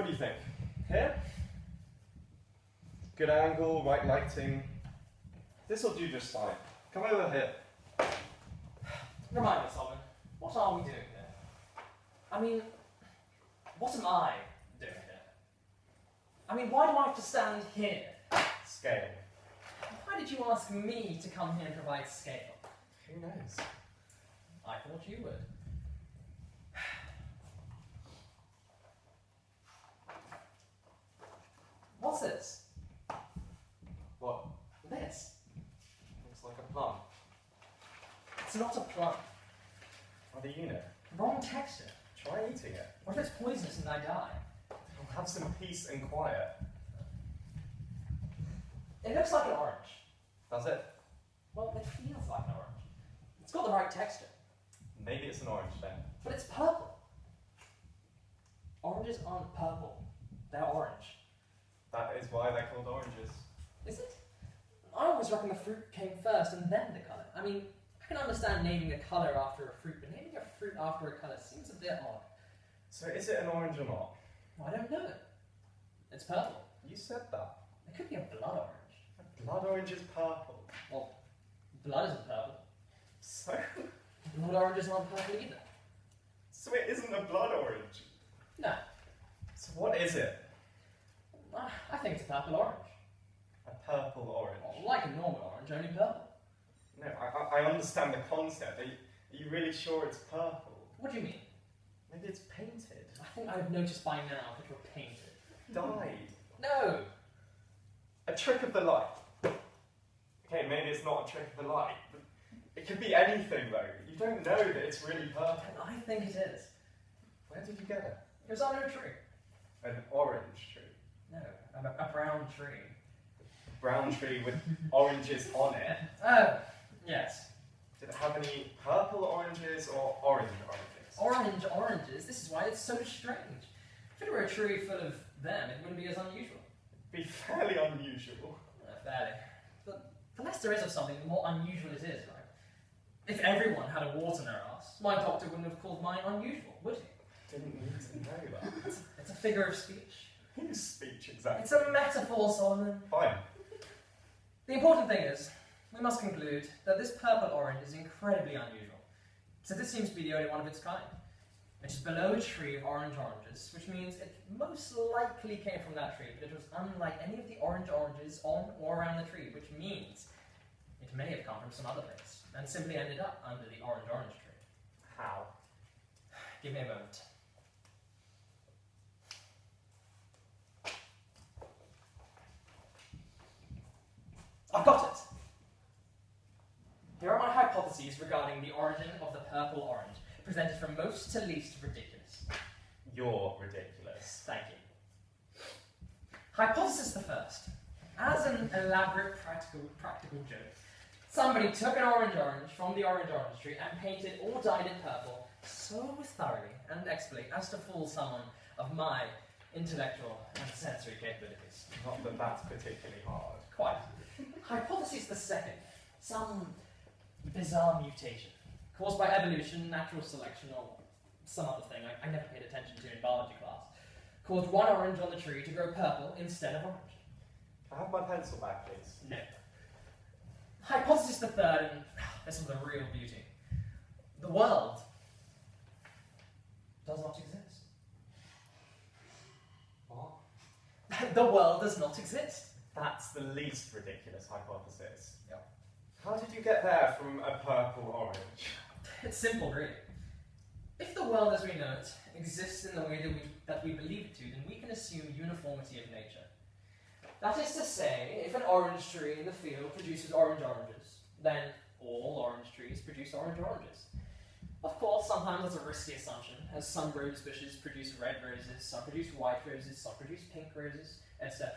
do you think? Here? Good angle, right lighting. This'll do just fine. Come over here. Remind me, Solomon, what are we doing here? I mean, what am I doing here? I mean, why do I have to stand here? Scale. Why did you ask me to come here and provide scale? Who knows? I thought you would. What's this? What? This. Looks like a plum. It's not a plum. How do you know? Wrong texture. Try eating it. What if it's poisonous and I die? We'll have some peace and quiet. It looks like an orange. Does it? Well, it feels like an orange. It's got the right texture. Maybe it's an orange then. But it's purple. Oranges aren't purple. They're orange. That is why they're called oranges. Is it? I always reckon the fruit came first and then the colour. I mean, I can understand naming a colour after a fruit, but naming a fruit after a colour seems a bit odd. So is it an orange or not? I don't know. It's purple. You said that. It could be a blood orange. Blood orange is purple. Well, blood isn't purple. So? Blood oranges aren't purple either. So it isn't a blood orange? No. So what is it? I think it's a purple orange. A purple orange? Well, like a normal orange, only purple. No, I understand the concept. Are you really sure it's purple? What do you mean? Maybe it's painted. I think I've noticed by now that you're painted. Dyed. No! A trick of the light. Okay, maybe it's not a trick of the light, but it could be anything though. You don't know that it's really purple. And I think it is. Where did you get it? It was under a tree. An orange tree. No, a brown tree. Brown tree with oranges on it. Oh, yes. Did it have any purple oranges or orange oranges? Orange oranges, this is why it's so strange. If it were a tree full of them, it wouldn't be as unusual. It'd be fairly unusual. Fairly. But the less there is of something, the more unusual it is, right? If everyone had a wart in their arse, my doctor wouldn't have called mine unusual, would he? Didn't need to know that. It's a figure of speech. Whose speech exactly? It's a metaphor, Solomon. Fine. The important thing is, we must conclude that this purple orange is incredibly unusual. So this seems to be the only one of its kind. It is below a tree of oranges, which means it most likely came from that tree, but it was unlike any of the oranges on or around the tree, which means it may have come from some other place, and simply ended up under the orange tree. How? Give me a moment. I've got it! Here are my hypotheses regarding the origin of the purple orange, presented from most to least ridiculous. You're ridiculous. Thank you. Hypothesis the first. As an elaborate practical joke, somebody took an orange from the orange tree and painted or dyed it purple so thoroughly and expertly as to fool someone of my intellectual and sensory capabilities. Not that that's particularly hard. Quite. Hypothesis the second. Some bizarre mutation caused by evolution, natural selection, or some other thing I never paid attention to in biology class, caused one orange on the tree to grow purple instead of orange. Can I have my pencil back, please? No. Hypothesis the third, and this was the real beauty. The world does not exist. What? The world does not exist. That's the least ridiculous hypothesis. Yep. How did you get there from a purple orange? It's simple, really. If the world as we know it exists in the way that we believe it to, then we can assume uniformity of nature. That is to say, if an orange tree in the field produces oranges, then all orange trees produce oranges. Of course, sometimes that's a risky assumption, as some rose bushes produce red roses, some produce white roses, some produce pink roses, etc.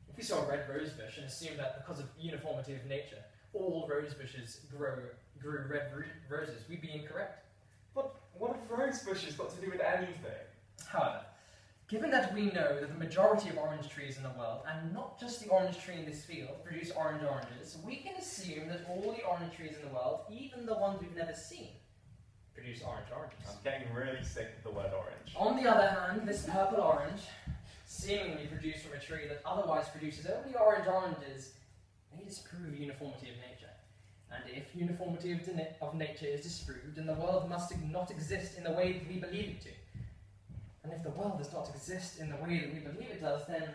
If we saw a red rose bush and assumed that because of uniformity of nature, all rose bushes grew red roses, we'd be incorrect. But what have rose bushes got to do with anything? However, given that we know that the majority of orange trees in the world, and not just the orange tree in this field, produce oranges, we can assume that all the orange trees in the world, even the ones we've never seen, produce orange oranges. I'm getting really sick of the word orange. On the other hand, this purple orange, seemingly produced from a tree that otherwise produces only orange oranges, may disprove uniformity of nature. And if uniformity of nature is disproved, then the world must not exist in the way that we believe it to. And if the world does not exist in the way that we believe it does, then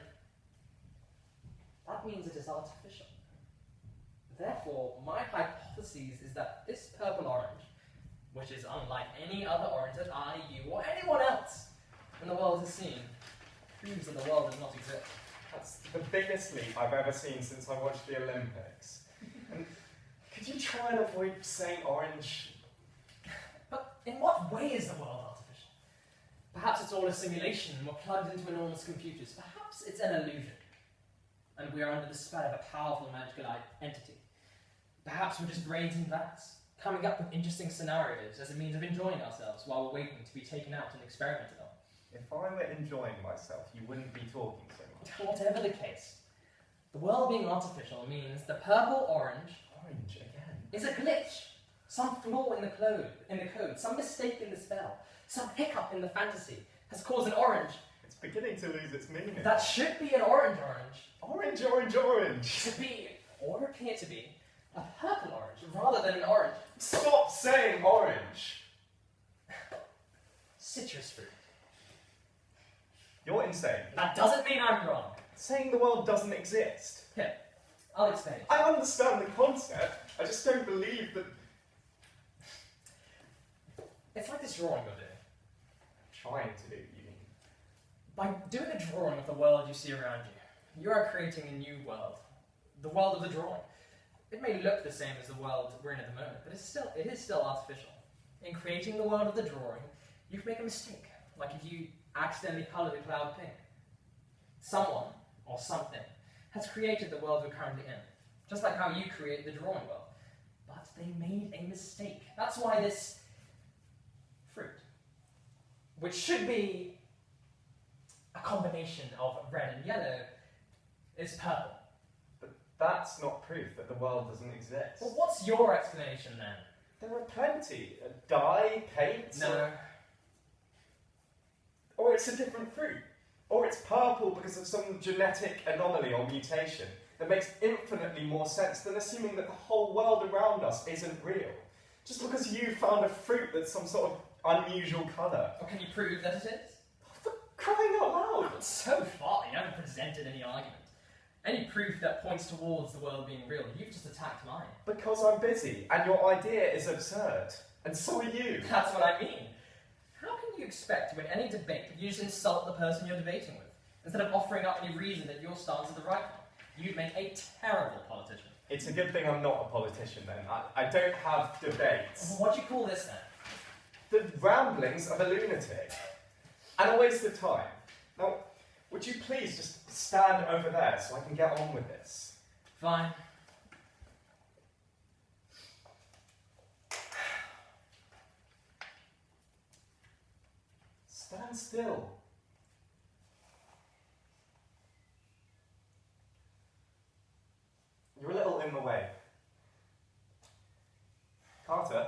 that means it is artificial. Therefore, my hypothesis is that this purple orange, which is unlike any other orange that I, you, or anyone else in the world has seen, proves that the world does not exist. That's the biggest leap I've ever seen since I watched the Olympics. And could you try and avoid saying orange? But in what way is the world artificial? Perhaps it's all a simulation and we're plugged into enormous computers. Perhaps it's an illusion, and we are under the spell of a powerful magical entity. Perhaps we're just brains in vats, coming up with interesting scenarios as a means of enjoying ourselves while we're waiting to be taken out and experimented on. If I were enjoying myself, you wouldn't be talking so much. Whatever the case, the world being artificial means the purple-orange Orange again. is a glitch, some flaw in the code, some mistake in the spell, some hiccup in the fantasy has caused an orange It's beginning to lose its meaning. that should be an orange, Orange, orange, orange. to be, or appear to be, a purple orange rather than an orange. Stop saying orange. Citrus fruit. You're insane. That doesn't mean I'm wrong. Saying the world doesn't exist. Here, I'll explain. I understand the concept. I just don't believe that. It's like this drawing you're doing. Trying to do, you mean? By doing a drawing of the world you see around you, you are creating a new world. The world of the drawing. It may look the same as the world we're in at the moment, but it is still artificial. In creating the world of the drawing, you can make a mistake, like if you accidentally colour the cloud pink. Someone, or something, has created the world we're currently in, just like how you create the drawing world. But they made a mistake. That's why this fruit, which should be a combination of red and yellow, is purple. But that's not proof that the world doesn't exist. Well, what's your explanation then? There are plenty. Dye, paint. No. Or it's a different fruit. Or it's purple because of some genetic anomaly or mutation that makes infinitely more sense than assuming that the whole world around us isn't real. Just because you found a fruit that's some sort of unusual colour. Or can you prove that it is? For crying out loud! So far, you haven't presented any argument. Any proof that points towards the world being real, you've just attacked mine. Because I'm busy, and your idea is absurd. And so are you. That's what I mean. How can you expect to win any debate if you just insult the person you're debating with, instead of offering up any reason that your stance is the right one? You'd make a terrible politician. It's a good thing I'm not a politician then. I don't have debates. What do you call this then? The ramblings of a lunatic. And a waste of time. Now, would you please just stand over there so I can get on with this? Fine. Stand still. You're a little in the way. Carter,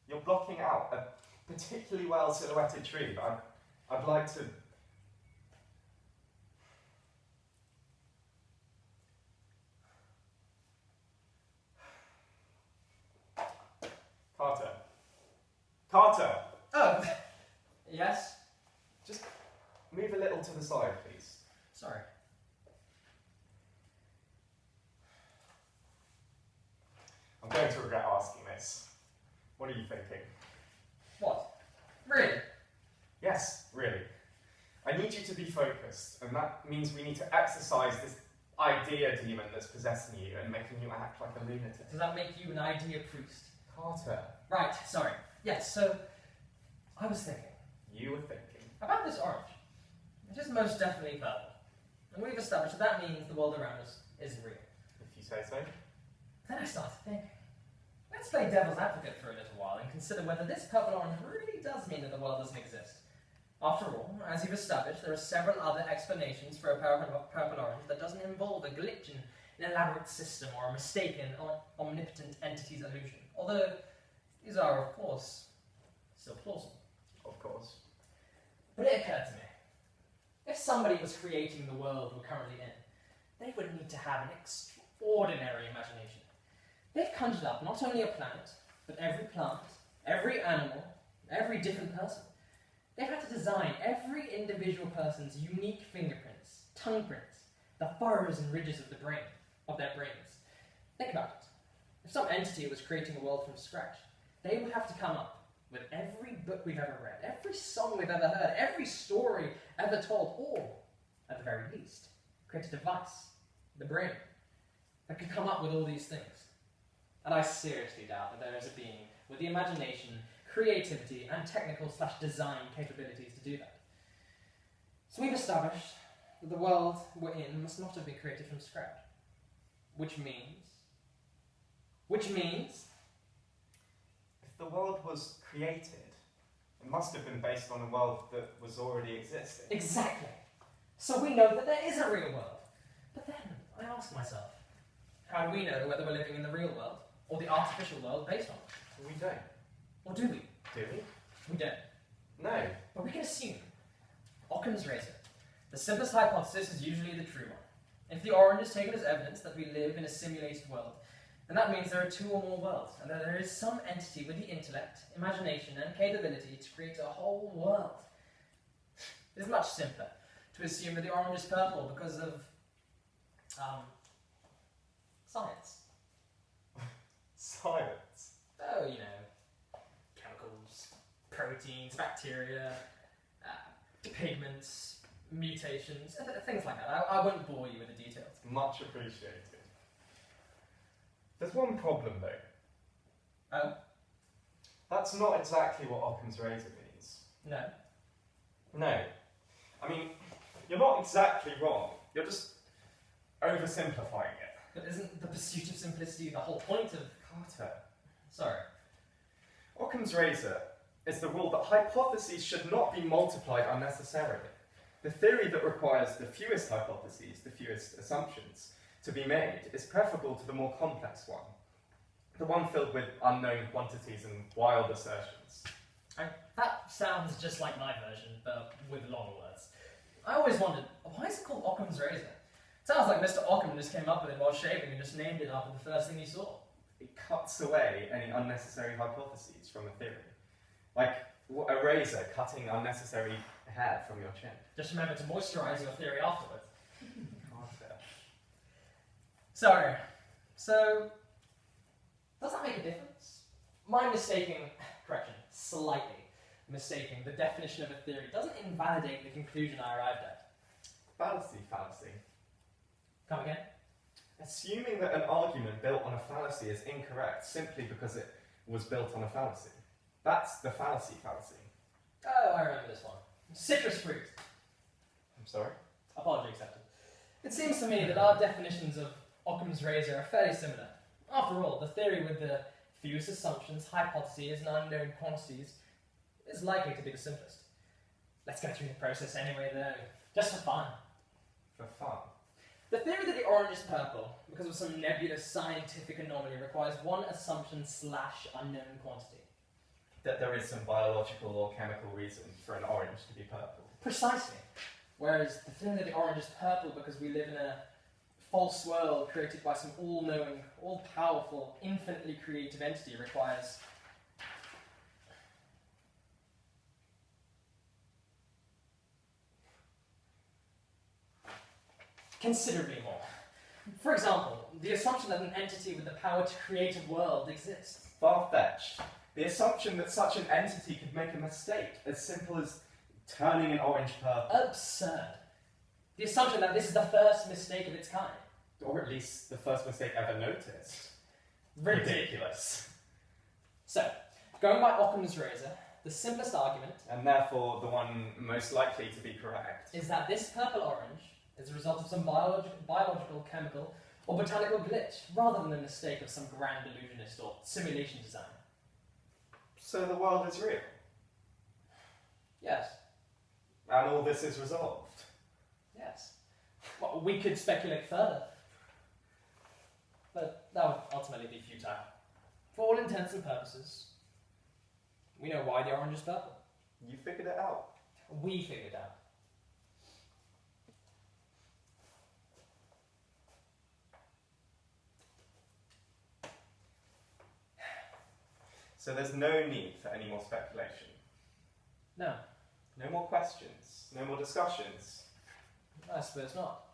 you're blocking out a particularly well silhouetted tree, but I'd like to... Carter. Carter! Oh, yes? Just move a little to the side, please. Sorry. I'm going to regret asking this. What are you thinking? What? Really? Yes, really. I need you to be focused, and that means we need to exercise this idea demon that's possessing you and making you act like a lunatic. Does that make you an idea priest? Carter, Right, sorry. Yes, so I was thinking you were thinking. about this orange. It is most definitely purple. And we've established that that means the world around us isn't real. If you say so. Then I started thinking, let's play devil's advocate for a little while and consider whether this purple orange really does mean that the world doesn't exist. After all, as you've established, there are several other explanations for a purple orange that doesn't involve a glitch in an elaborate system or a mistaken omnipotent entity's illusion. Although, These are, of course, still plausible. Of course. But it occurred to me, if somebody was creating the world we're currently in, they would need to have an extraordinary imagination. They've conjured up not only a planet, but every plant, every animal, every different person. They've had to design every individual person's unique fingerprints, tongue prints, the furrows and ridges of their brains. Think about it. If some entity was creating a world from scratch, they would have to come up with every book we've ever read, every song we've ever heard, every story ever told, or, at the very least, create a device, the brain, that could come up with all these things. And I seriously doubt that there is a being with the imagination, creativity, and technical/design capabilities to do that. So we've established that the world we're in must not have been created from scratch. Which means, If the world was created, it must have been based on a world that was already existing. exactly. So we know that there is a real world. But then, I ask myself, how do we know whether we're living in the real world, or the artificial world based on it? We don't. Or do we? Do we? We don't. No. But we can assume. Occam's razor. The simplest hypothesis is usually the true one. If the orange is taken as evidence that we live in a simulated world, then that means there are two or more worlds, and that there is some entity with the intellect, imagination, and capability to create a whole world. It is much simpler to assume that the orange is purple because of science. Science. Oh, you know, chemicals, proteins, bacteria, pigments, mutations, things like that. I won't bore you with the details. Much appreciated. There's one problem though. Oh? That's not exactly what Occam's razor means. No. No. I mean, you're not exactly wrong. You're just oversimplifying it. But isn't the pursuit of simplicity the whole point of... Carter. Sorry. Occam's razor is the rule that hypotheses should not be multiplied unnecessarily. The theory that requires the fewest hypotheses, the fewest assumptions, to be made is preferable to the more complex one, the one filled with unknown quantities and wild assertions. That sounds just like my version, but with long words. I always wondered, why is it called Occam's razor? Sounds like Mr. Occam just came up with it while shaving and just named it after the first thing he saw. It cuts away any unnecessary hypotheses from a theory. Like a razor cutting unnecessary hair from your chin. Just remember to moisturize your theory afterwards. Carter. Sorry. So, does that make a difference? My slightly mistaking the definition of a theory doesn't invalidate the conclusion I arrived at. Fallacy. Come again? Assuming that an argument built on a fallacy is incorrect simply because it was built on a fallacy. That's the fallacy. Oh, I remember this one. Citrus fruit. I'm sorry? Apology accepted. It seems to me that our definitions of Occam's razor are fairly similar. After all, the theory with the fewest assumptions, hypotheses, and unknown quantities is likely to be the simplest. Let's go through the process anyway, though, just for fun. For fun. The theory that the orange is purple, because of some nebulous scientific anomaly, requires one assumption/unknown quantity. That there is some biological or chemical reason for an orange to be purple. Precisely. Whereas the theory that the orange is purple because we live in a false world created by some all-knowing, all-powerful, infinitely creative entity requires considerably more. For example, the assumption that an entity with the power to create a world exists. Far-fetched. The assumption that such an entity could make a mistake, as simple as turning an orange purple. Absurd. The assumption that this is the first mistake of its kind. Or at least the first mistake ever noticed. Ridiculous. So, going by Occam's razor, the simplest argument, And therefore the one most likely to be correct. is that this purple-orange is a result of some biological, chemical, or botanical glitch, rather than the mistake of some grand illusionist or simulation designer. So the world is real. Yes. And all this is resolved. Yes. Well, we could speculate further. But that would ultimately be futile. For all intents and purposes, We know why the orange is purple. You figured it out. We figured it out. So there's no need for any more speculation. No, No more questions. No more discussions. I suppose not.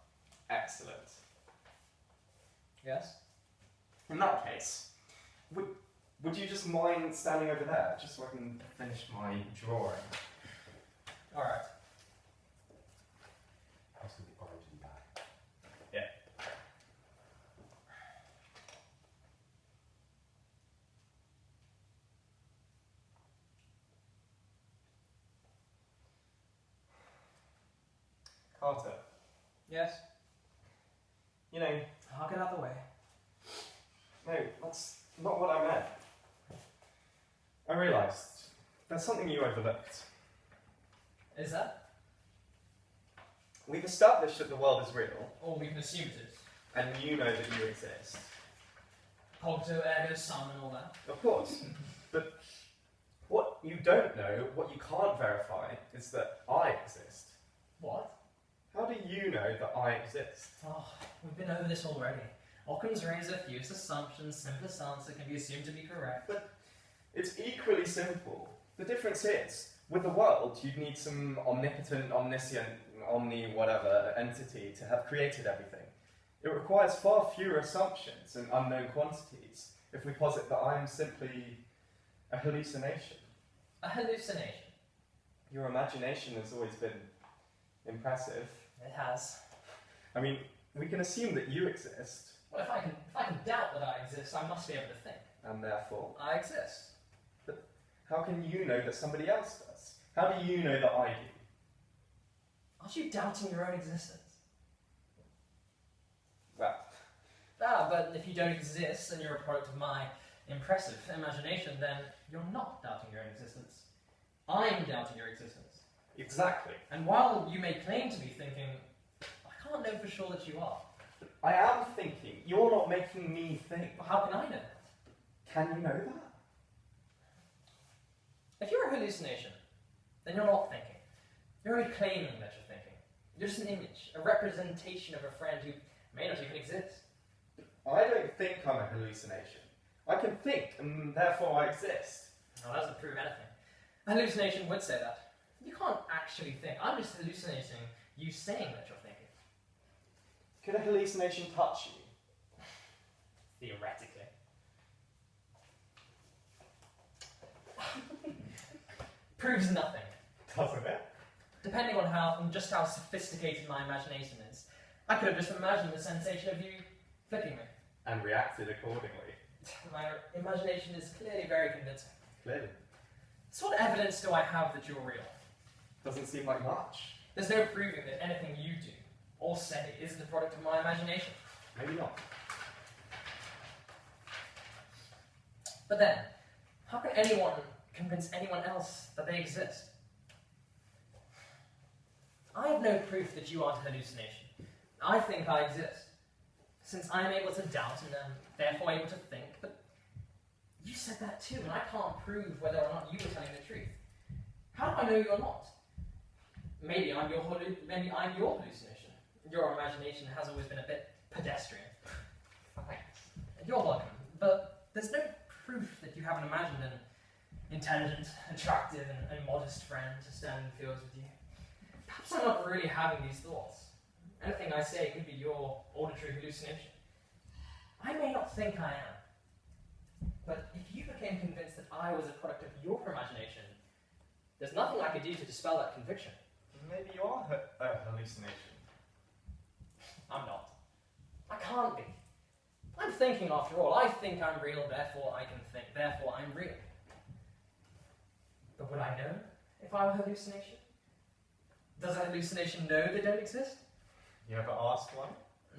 Excellent. Yes? In that case, would you just mind standing over there, just so I can finish my drawing? Alright. Ask for the origin back. Yeah. Carter, Yes? you know, I'll get out of the way. no, that's not what I meant. I realised there's something you overlooked. Is that? We've established that the world is real, Or we can assume it is. and you know that you exist. Cogito, ergo sum and all that. Of course. But what you don't know, what you can't verify, is that I exist. What? How do you know that I exist? Oh, we've been over this already. Occam's razor, fewest assumptions, simplest answer can be assumed to be correct. It's equally simple. The difference is, with the world, you'd need some omnipotent, omniscient, omni-whatever entity to have created everything. It requires far fewer assumptions and unknown quantities if we posit that I am simply a hallucination. A hallucination. Your imagination has always been impressive. It has. I mean, we can assume that you exist, Well, if I can doubt that I exist, I must be able to think. and therefore, I exist. how can you know that somebody else does? How do you know that I do? Aren't you doubting your own existence? Well, But if you don't exist and you're a product of my impressive imagination, then you're not doubting your own existence. I'm doubting your existence. exactly. And while you may claim to be thinking, I can't know for sure that you are. I am thinking. You're not making me think. Well, how can I know that? Can you know that? If you're a hallucination, then you're not thinking. You're only claiming that you're thinking. You're just an image, a representation of a friend who may not even exist. I don't think I'm a hallucination. I can think, and therefore I exist. Well, that doesn't prove anything. A hallucination would say that. You can't actually think. I'm just hallucinating you saying that you're thinking. Could a hallucination touch you? Theoretically. Proves nothing. Doesn't it? Depending on just how sophisticated my imagination is, I could have just imagined the sensation of you flicking me. And reacted accordingly. My imagination is clearly very convincing. Clearly. So what evidence do I have that you're real? Doesn't seem like much. There's no proving that anything you do or say is the product of my imagination. Maybe not. But then, how can anyone convince anyone else that they exist? I have no proof that you aren't a hallucination. I think I exist, since I am able to doubt and am therefore able to think, but you said that too, and I can't prove whether or not you were telling the truth. How do I know you're not? Maybe I'm your hallucination. Your imagination has always been a bit pedestrian. Thanks. You're welcome, but there's no proof that you haven't imagined an intelligent, attractive, and modest friend to stand in the fields with you. Perhaps I'm not really having these thoughts. Anything I say could be your auditory hallucination. I may not think I am, but if you became convinced that I was a product of your imagination, there's nothing I could do to dispel that conviction. Maybe you are a hallucination. I'm not. I can't be. I'm thinking after all. I think I'm real, therefore I can think, therefore I'm real. But would I know if I were a hallucination? Does a hallucination know they don't exist? You ever asked one?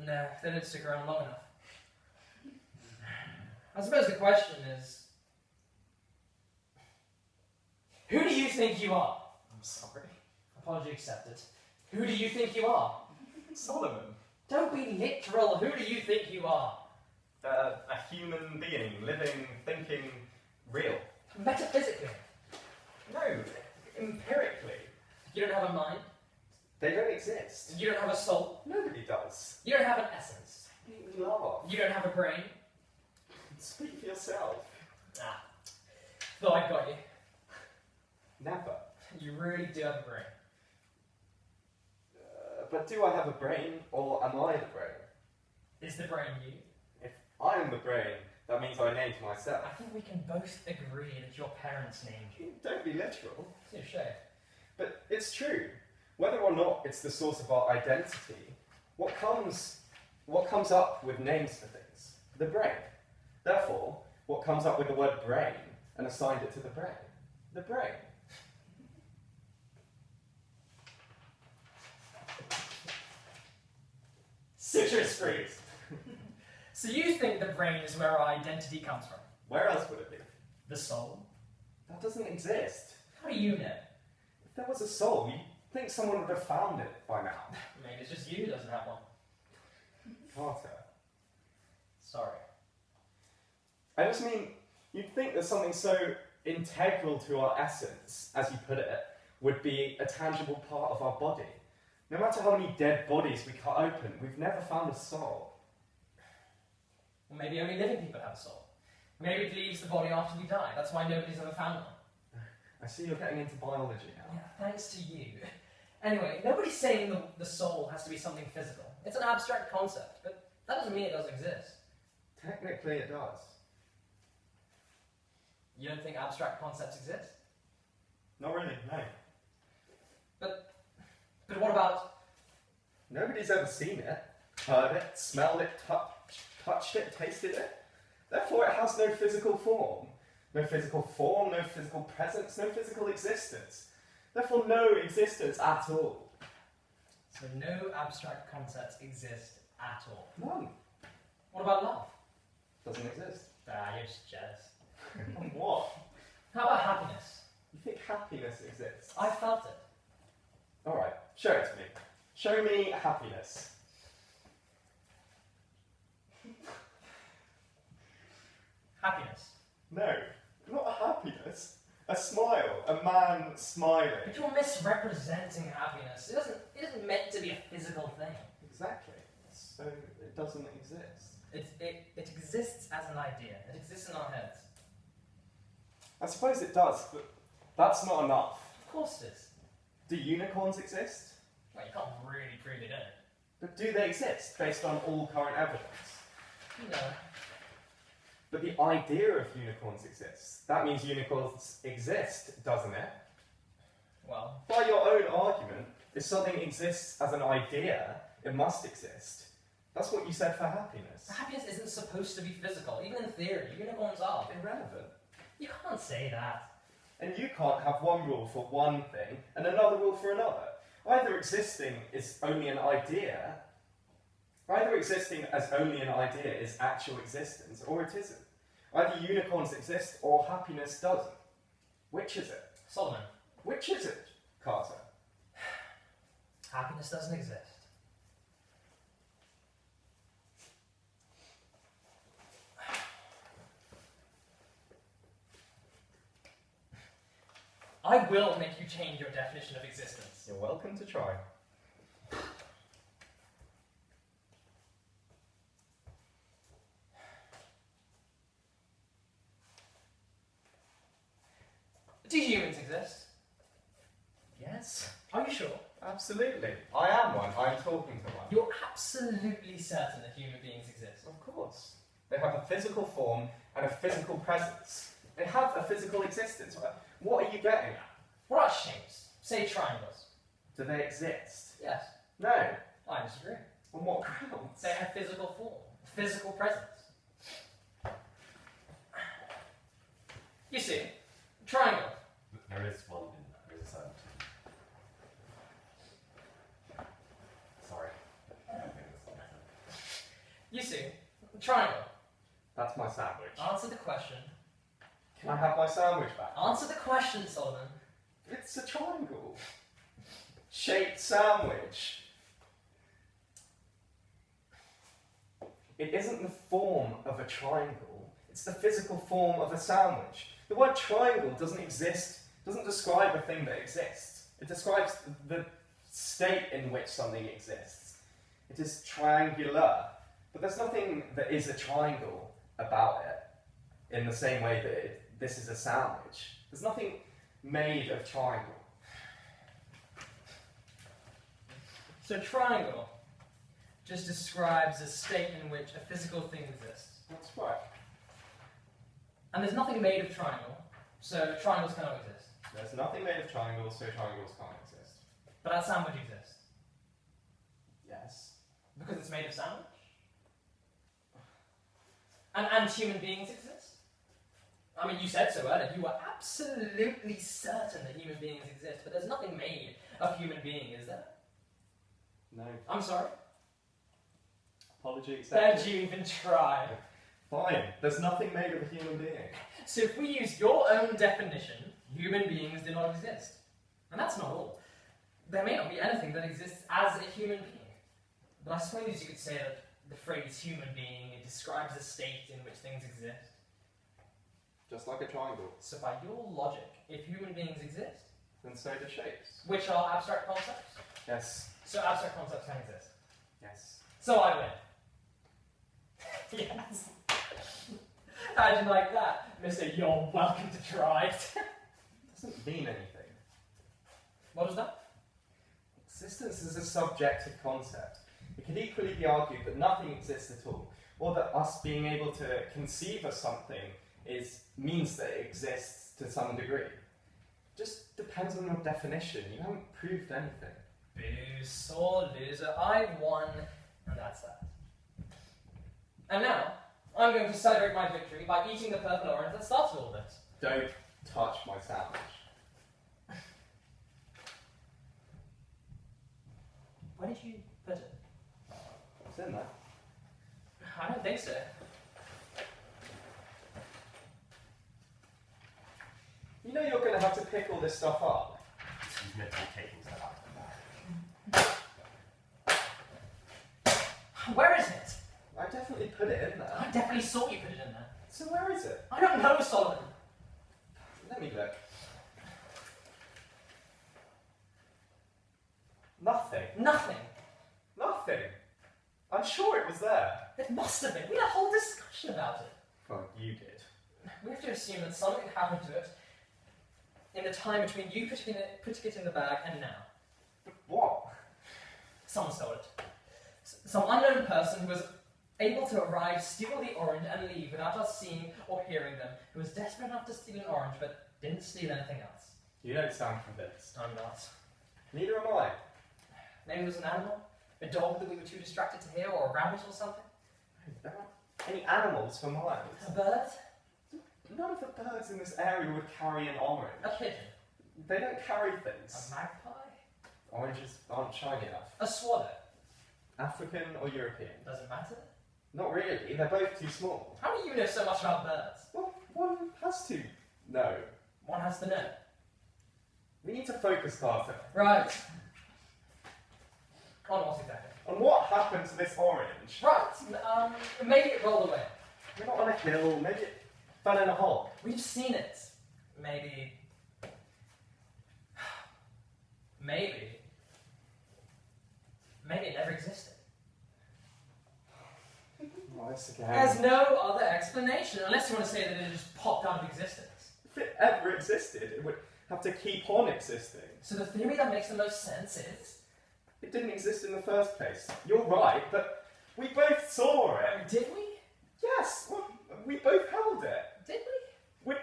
No, they don't stick around long enough. I suppose the question is, who do you think you are? I'm sorry. Apology accepted. Who do you think you are? Solomon. Don't be literal. Who do you think you are? A human being, living, thinking, real. Metaphysically. empirically. You don't have a mind. They don't exist. You don't have a soul. Nobody does. You don't have an essence. Make me laugh. You don't have a brain. Speak for yourself. Ah, thought I got you. Never. You really do have a brain. But do I have a brain, or am I the brain? Is the brain you? If I am the brain, that means I named myself. I think we can both agree that your parents named you. Don't be literal. Touche. But it's true. Whether or not it's the source of our identity, what comes up with names for things? The brain. Therefore, what comes up with the word brain and assigned it to the brain? The brain. Citrus fruit. So you think the brain is where our identity comes from? Where else would it be? The soul? That doesn't exist. How do you know? If there was a soul, you'd think someone would have found it by now. Maybe it's just you who doesn't have one. Carter. Sorry. I just mean, you'd think that something so integral to our essence, as you put it, would be a tangible part of our body. No matter how many dead bodies we cut open, we've never found a soul. Or maybe only living people have a soul. Maybe it leaves the body after we die. That's why nobody's ever found one. I see you're getting into biology now. Yeah, thanks to you. Anyway, nobody's saying the soul has to be something physical. It's an abstract concept, but that doesn't mean it doesn't exist. Technically it does. You don't think abstract concepts exist? Not really, no. But what about... Nobody's ever seen it, heard it, smelled it, touched it, tasted it. Therefore it has no physical form. No physical form, no physical presence, no physical existence. Therefore no existence at all. So no abstract concepts exist at all. None. What about love? Doesn't exist. Ah, you're just jealous. What? How about happiness? You think happiness exists? I felt it. Alright, show it to me. Show me happiness. Happiness. No, not happiness. A smile. A man smiling. But you're misrepresenting happiness. It isn't meant to be a physical thing. Exactly. So it doesn't exist. It exists as an idea. It exists in our heads. I suppose it does, but that's not enough. Of course it is. Do unicorns exist? Well, you can't really prove it, don't it? But do they exist based on all current evidence? No. But the idea of unicorns exists. That means unicorns exist, doesn't it? Well, By your own argument, if something exists as an idea, it must exist. That's what you said for happiness. happiness isn't supposed to be physical. Even in theory, unicorns are. Irrelevant. You can't say that. And you can't have one rule for one thing and another rule for another. Either existing is only an idea, either existing as only an idea is actual existence, or it isn't. Either unicorns exist or happiness doesn't. Which is it? Solomon, Which is it, Carter? happiness doesn't exist. I will make you change your definition of existence. You're welcome to try. Do humans exist? Yes. Are you sure? Absolutely. I am one. I'm talking to one. You're absolutely certain that human beings exist? Of course. They have a physical form and a physical presence. They have a physical existence. What are you getting at? What about shapes? Say triangles. Do they exist? Yes. No. I disagree. On what grounds? They have physical form, physical presence. You see, triangle. There is one in reserved. Sorry. I don't think it's on. You see, triangle. That's my sandwich. Answer the question. Can I have my sandwich back? Answer the question, Solomon. It's a triangle. Shaped sandwich. It isn't the form of a triangle. It's the physical form of a sandwich. The word triangle doesn't exist It doesn't describe a thing that exists. It describes the state in which something exists. It is triangular, but there's nothing that is a triangle about it in the same way that this is a sandwich. There's nothing made of triangle. So triangle just describes a state in which a physical thing exists. That's right. And there's nothing made of triangle, so triangles cannot exist. There's nothing made of triangles, so triangles can't exist. But that sandwich exists. Yes. Because it's made of sandwich. And human beings exist. I mean, you said so earlier. You were absolutely certain that human beings exist, but there's nothing made of human being, is there? No. I'm sorry. Apology Don't accepted. you even try. Fine. There's nothing made of a human being. So if we use your own definition, human beings do not exist. And that's not all. There may not be anything that exists as a human being. But I suppose you could say that the phrase human being, it describes a state in which things exist. Just like a triangle. So by your logic, if human beings exist, And so do shapes. which are abstract concepts, Yes. so abstract concepts can exist. Yes. So I win. Yes. How'd you like that, Mr. You're welcome to try it? Doesn't mean anything. What is that? Existence is a subjective concept. It can equally be argued that nothing exists at all, or that us being able to conceive of something means that it exists to some degree. Just depends on your definition. You haven't proved anything. Boo, sore loser. I won, and that's that. And now, I'm going to celebrate my victory by eating the purple orange that started all this. Don't touch my sandwich. Where did you put it? It's in there. I don't think so. You know you're going to have to pick all this stuff up. He's meant to be taking stuff out of the bag. Where is it? I definitely put it in there. I definitely saw you put it in there. So where is it? I don't know, Solomon. Let me look. Nothing. Nothing. Nothing. I'm sure it was there. It must have been. We had a whole discussion about it. Well, you did. We have to assume that something happened to it in the time between you putting it in the bag and now. But what? Someone stole it. Some unknown person who was able to arrive, steal the orange, and leave without us seeing or hearing them, who was desperate enough to steal an orange but didn't steal anything else. You don't sound convinced. I'm not. Neither am I. Maybe it was an animal? A dog that we were too distracted to hear, or a rabbit or something? There aren't any animals for miles. A bird? None of the birds in this area would carry an orange. A pigeon? They don't carry A things. magpie? Oranges aren't shiny enough. A swallow? African or European? Does it matter? Not really. They're both too small. How do you know so much about birds? Well, one has to know. One has to know. We need to focus, Carter. Right. On what exactly? On what happened to this orange? Right. Maybe it rolled away. We're not on a hill. Maybe it fell in a hole. We've seen it. Maybe. Maybe. Maybe it never existed. Oh, this again. There's no other explanation, unless you want to say that it just popped out of existence. If it ever existed, it would have to keep on existing. So the theory that makes the most sense is... It didn't exist in the first place. You're right, but we both saw it. Did we? Yes, well, we both held it. Did we?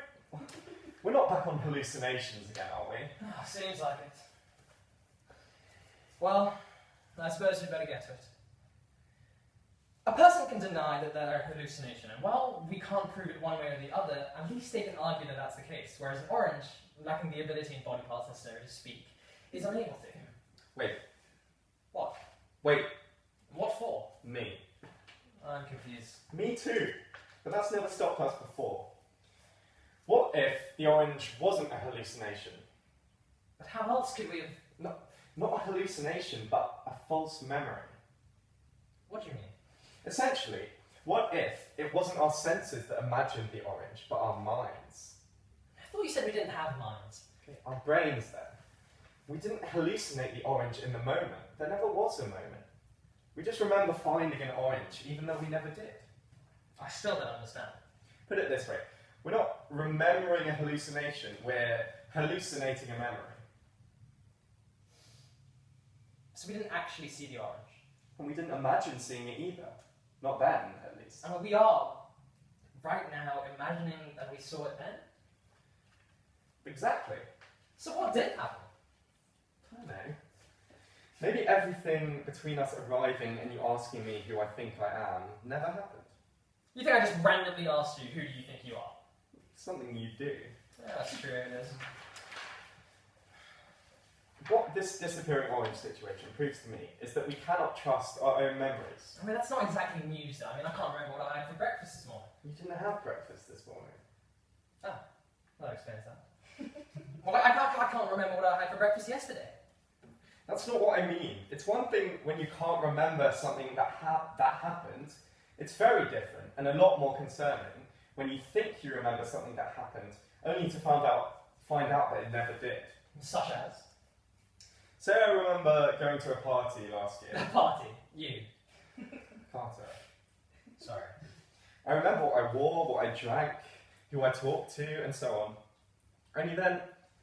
We're not back on hallucinations again, are we? Oh, seems like it. Well, I suppose we'd better get to it. A person can deny that they're a hallucination, and while we can't prove it one way or the other, at least they can argue that that's the case, whereas an orange, lacking the ability in body parts necessary to speak, is unable to. Wait. What? Wait. What for? Me. I'm confused. Me too. But that's never stopped us before. What if the orange wasn't a hallucination? But how else could we have... Not a hallucination, but a false memory. What do you mean? Essentially, what if it wasn't our senses that imagined the orange, but our minds? I thought you said we didn't have minds. Our brains then. We didn't hallucinate the orange in the moment. There never was a moment. We just remember finding an orange, even though we never did. I still don't understand. Put it this way, we're not remembering a hallucination, we're hallucinating a memory. So we didn't actually see the orange. And we didn't imagine seeing it either. Not then, at least. And we are, right now, imagining that we saw it then. Exactly. So what did happen? I don't know. Maybe everything between us arriving and you asking me who I think I am never happened. You think I just randomly asked you, who do you think you are? Something you do. Yeah, that's true, it is. What this disappearing orange situation proves to me is that we cannot trust our own memories. I mean, that's not exactly news, though. I mean, I can't remember what I had for breakfast this morning. You didn't have breakfast this morning. Oh, that explains that. Well, I can't remember what I had for breakfast yesterday. That's not what I mean. It's one thing when you can't remember something that happened. It's very different and a lot more concerning when you think you remember something that happened, only to find out that it never did. Such as? Say I remember going to a party last year. A party? You. Carter. Sorry. I remember what I wore, what I drank, who I talked to, and so on. Only then,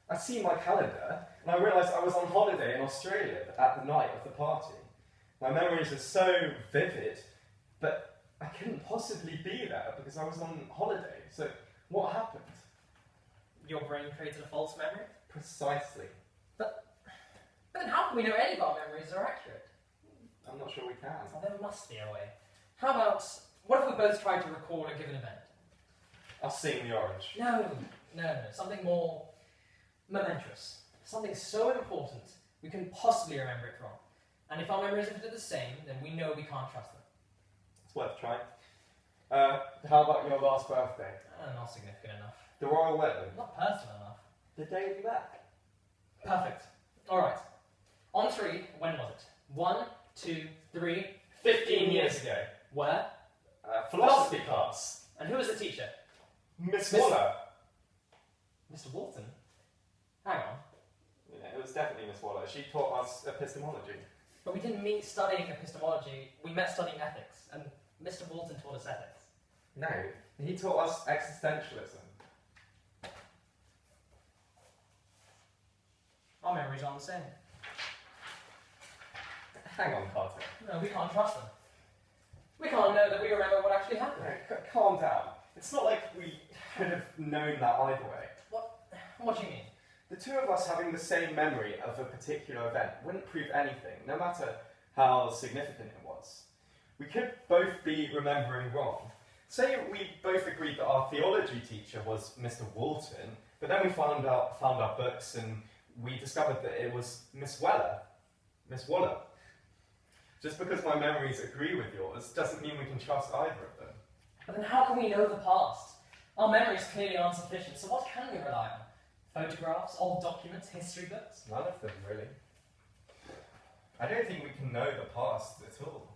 I see my calendar, and I realise I was on holiday in Australia at the night of the party. My memories are so vivid, but I couldn't possibly be there because I was on holiday. So, what happened? Your brain created a false memory? Precisely. But then how can we know any of our memories are accurate? I'm not sure we can. Well, there must be a way. How about, what if we both tried to recall a given event? I'll sing the orange. No. Something more momentous. Something so important we can possibly remember it from. And if our memories are the same, then we know we can't trust them. It's worth trying. How about your last birthday? Not significant enough. The royal wedding? Not personal enough. The day we met? Perfect. Alright. On three, when was it? 1, 2, 3, 15 years ago. Where? Philosophy class. And who was the teacher? Miss Waller. Mr. Walton? Hang on. Yeah, it was definitely Miss Waller. She taught us epistemology. But we didn't meet studying epistemology, we met studying ethics, and Mr. Walton taught us ethics. No, he taught us existentialism. Our memories aren't the same. Hang on, Carter. No, we can't trust them. We can't know that we remember what actually happened. No, calm down. It's not like we could have known that either way. What do you mean? The two of us having the same memory of a particular event wouldn't prove anything, no matter how significant it was. We could both be remembering wrong. Say we both agreed that our theology teacher was Mr. Walton, but then we found our books and we discovered that it was Miss Waller. Just because my memories agree with yours doesn't mean we can trust either of them. But then how can we know the past? Our memories clearly aren't sufficient, so what can we rely on? Photographs, old documents, history books? None of them, really. I don't think we can know the past at all.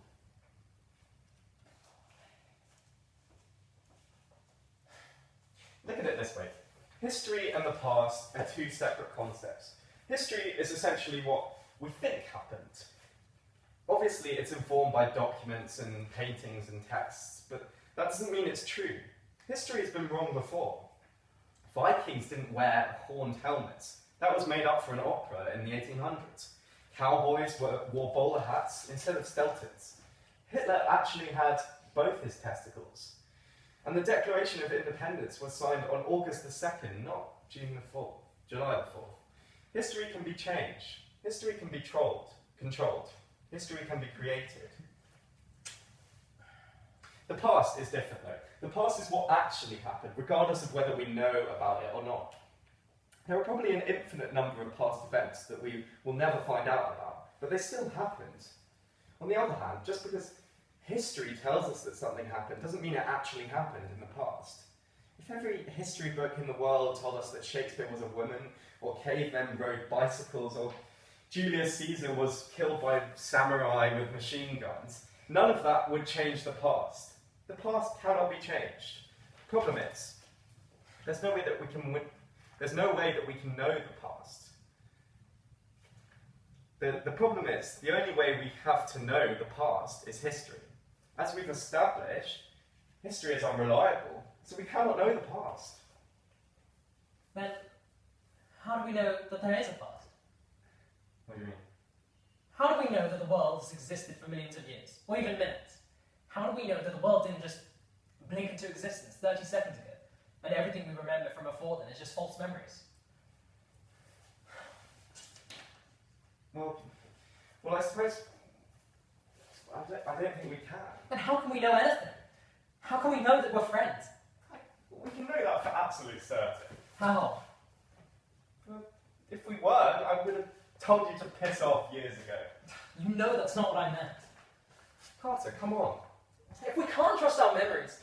Look at it this way. History and the past are two separate concepts. History is essentially what we think happened. Obviously, it's informed by documents and paintings and texts, but that doesn't mean it's true. History has been wrong before. Vikings didn't wear horned helmets. That was made up for an opera in the 1800s. Cowboys wore bowler hats instead of steltons. Hitler actually had both his testicles. And the Declaration of Independence was signed on August the 2nd, not June the 4th, July the 4th. History can be changed. History can be controlled. History can be created. The past is different though. The past is what actually happened, regardless of whether we know about it or not. There are probably an infinite number of past events that we will never find out about, but they still happened. On the other hand, just because history tells us that something happened doesn't mean it actually happened in the past. If every history book in the world told us that Shakespeare was a woman, or cavemen rode bicycles, or Julius Caesar was killed by samurai with machine guns, none of that would change the past. The past cannot be changed. The problem is, there's no way that we can There's no way that we can know the past. The problem is, the only way we have to know the past is history. As we've established, history is unreliable, so we cannot know the past. Then, how do we know that there is a past? What do you mean? How do we know that the world has existed for millions of years, or even minutes? How do we know that the world didn't just blink into existence 30 seconds ago, and everything we remember from before then is just false memories? Well, I suppose I don't think we can. Then how can we know anything? How can we know that we're friends? We can know that for absolute certain. How? If we weren't, I would have told you to piss off years ago. You know that's not what I meant. Carter, come on. If we can't trust our memories,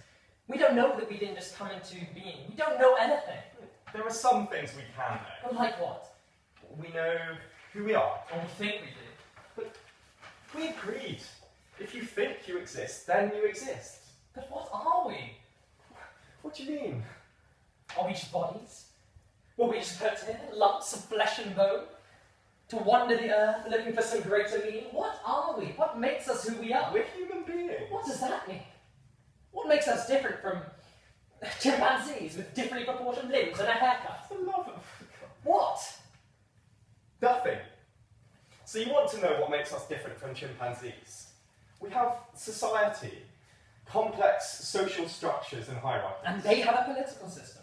we don't know that we didn't just come into being. We don't know anything. There are some things we can know. Like what? We know who we are. Or we think we do. But we agreed. If you think you exist, then you exist. But what are we? What do you mean? Are we just bodies? Were we just put here, lumps of flesh and bone, to wander the earth looking for some greater meaning? What are we? What makes us who we are? We're human beings. What does that mean? What makes us different from chimpanzees with differently proportioned limbs and a haircut? For the love of What? nothing. So you want to know what makes us different from chimpanzees? We have society, complex social structures and hierarchies. And they have a political system.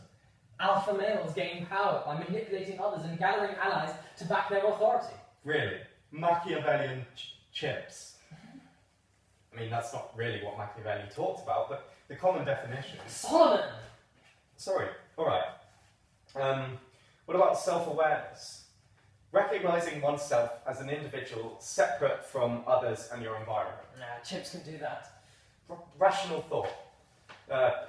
Alpha males gain power by manipulating others and gathering allies to back their authority. Really? Machiavellian chips. I mean, that's not really what Machiavelli talked about, but the common definition. Solomon! Sorry, alright. What about self-awareness? Recognizing oneself as an individual separate from others and your environment. Nah, chips can do that. Rational thought.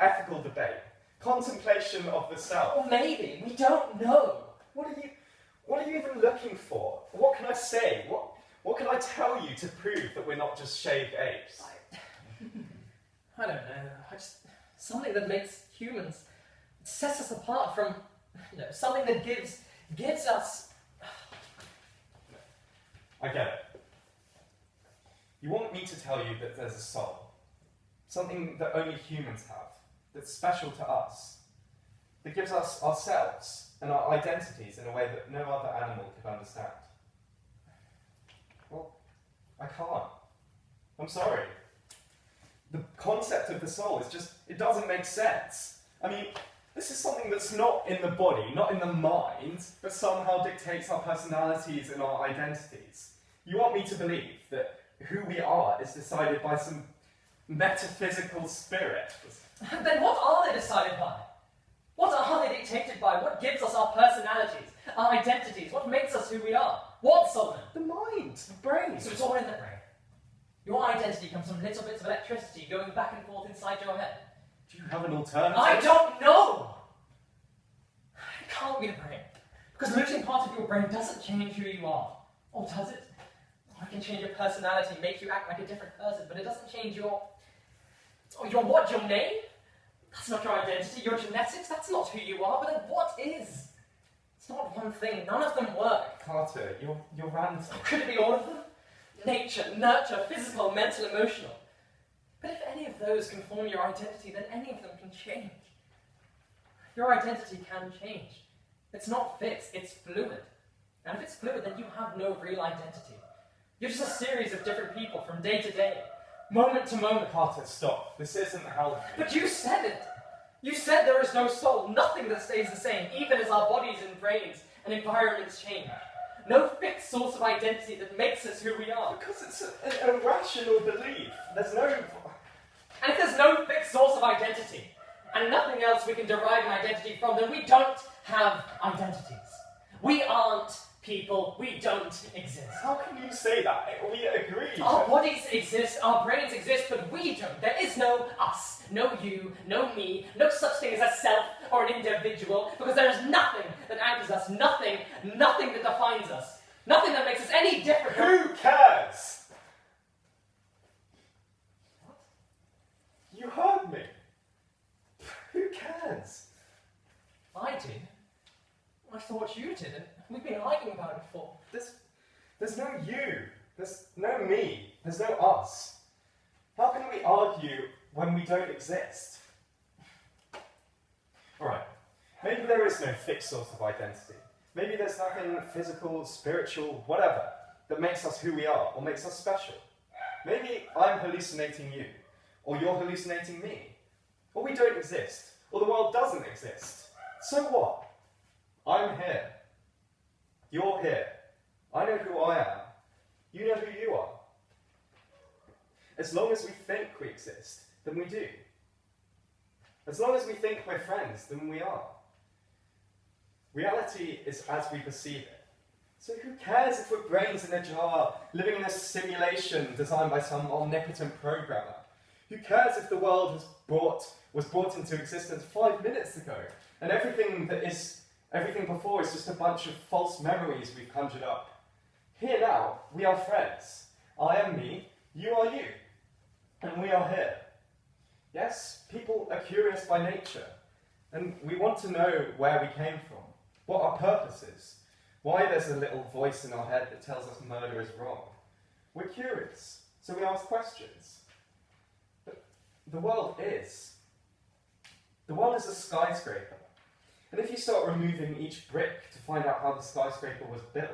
Ethical debate. Contemplation of the self. Or maybe, we don't know. What are you even looking for? What can I say? What can I tell you to prove that we're not just shaved apes? I don't know. Something that makes humans, sets us apart from, something that gives us. I get it. You want me to tell you that there's a soul. Something that only humans have. That's special to us. That gives us ourselves and our identities in a way that no other animal could understand. Well, I can't. I'm sorry. The concept of the soul is just, it doesn't make sense. I mean, this is something that's not in the body, not in the mind, but somehow dictates our personalities and our identities. You want me to believe that who we are is decided by some metaphysical spirit? Then what are they decided by? What are they dictated by? What gives us our personalities, our identities? What makes us who we are? What, Solomon? The mind, the brain. So it's all in the brain. Your identity comes from little bits of electricity going back and forth inside your head. Do you have an alternative? I don't know! It can't be the brain. Because losing part of your brain doesn't change who you are. Or does it? It can change your personality, make you act like a different person, but it doesn't change your what? Your name? That's not your identity. Your genetics? That's not who you are. But then what is? It's not one thing. None of them work. Carter, you're ranting. Could it be all of them? Nature, nurture, physical, mental, emotional. But if any of those can form your identity, then any of them can change. Your identity can change. It's not fixed, it's fluid. And if it's fluid, then you have no real identity. You're just a series of different people from day to day, moment to moment. Carter, stop. This isn't helping. But you said it. You said there is no soul, nothing that stays the same, even as our bodies and brains and environments change. No fixed source of identity that makes us who we are. Because it's an irrational belief. There's no... And if there's no fixed source of identity, and nothing else we can derive an identity from, then we don't have identities. We aren't people, we don't exist. How can you say that? We agreed. Our bodies exist, our brains exist, but we don't. There is no us, no you, no me, no such thing as a self or an individual, because there is nothing that anchors us, nothing that defines us, nothing that makes us any different. Who cares? What? You heard me. Who cares? I do. I thought you did it. We've been arguing about it before. There's no you. There's no me. There's no us. How can we argue when we don't exist? Alright, maybe there is no fixed source of identity. Maybe there's nothing physical, spiritual, whatever, that makes us who we are or makes us special. Maybe I'm hallucinating you, or you're hallucinating me, or we don't exist, or the world doesn't exist. So what? I'm here. You're here. I know who I am. You know who you are. As long as we think we exist, then we do. As long as we think we're friends, then we are. Reality is as we perceive it. So who cares if we're brains in a jar, living in a simulation designed by some omnipotent programmer? Who cares if the world was brought into existence 5 minutes ago, and everything before is just a bunch of false memories we've conjured up? Here now, we are friends. I am me, you are you, and we are here. Yes, people are curious by nature, and we want to know where we came from, what our purpose is, why there's a little voice in our head that tells us murder is wrong. We're curious, so we ask questions. But the world is. The world is a skyscraper, and if you start removing each brick to find out how the skyscraper was built,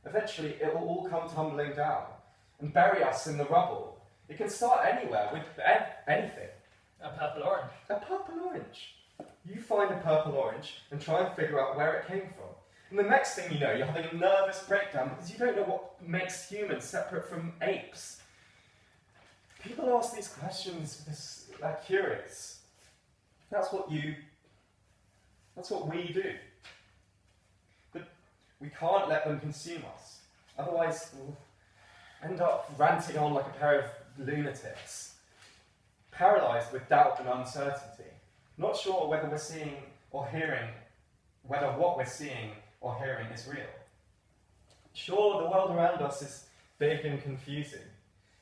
eventually it will all come tumbling down and bury us in the rubble. It can start anywhere with anything. A purple orange. A purple orange. You find a purple orange and try and figure out where it came from. And the next thing you know, you're having a nervous breakdown because you don't know what makes humans separate from apes. People ask these questions because they're curious. That's what we do. But we can't let them consume us. Otherwise, we'll end up ranting on like a pair of lunatics. Paralysed with doubt and uncertainty, not sure whether we're seeing or hearing, whether what we're seeing or hearing is real. Sure, the world around us is big and confusing.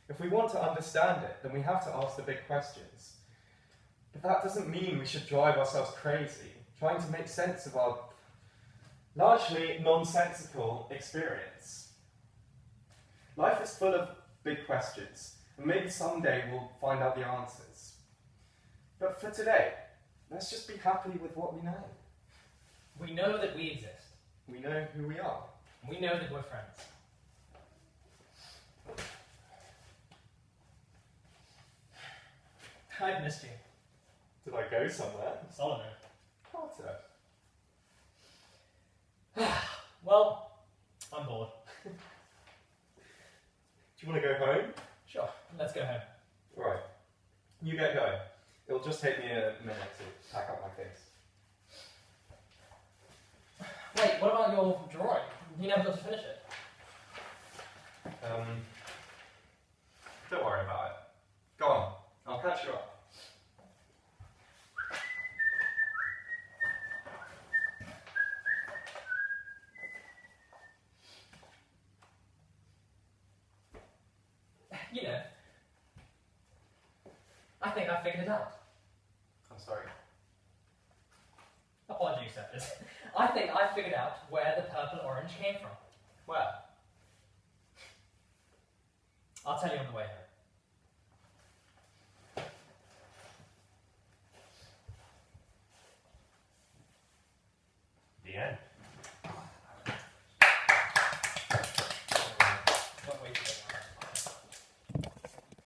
If we want to understand it, then we have to ask the big questions. But that doesn't mean we should drive ourselves crazy, trying to make sense of our largely nonsensical experience. Life is full of big questions, and maybe someday we'll find out the answers. But for today, let's just be happy with what we know. We know that we exist. We know who we are. We know that we're friends. I've missed you. Did I go somewhere? Solomon. Potter. Well, I'm bored. Do you want to go home? Sure, let's go home. Right. You get going. It'll just take me a minute to pack up my things. Wait, what about your drawing? You never got to finish it. Don't worry about it. Go on. I'll catch you up. You know, I think I figured it out. I'm sorry. Apology accepted. I think I figured out where the purple orange came from. Where? I'll tell you on the way home. The end.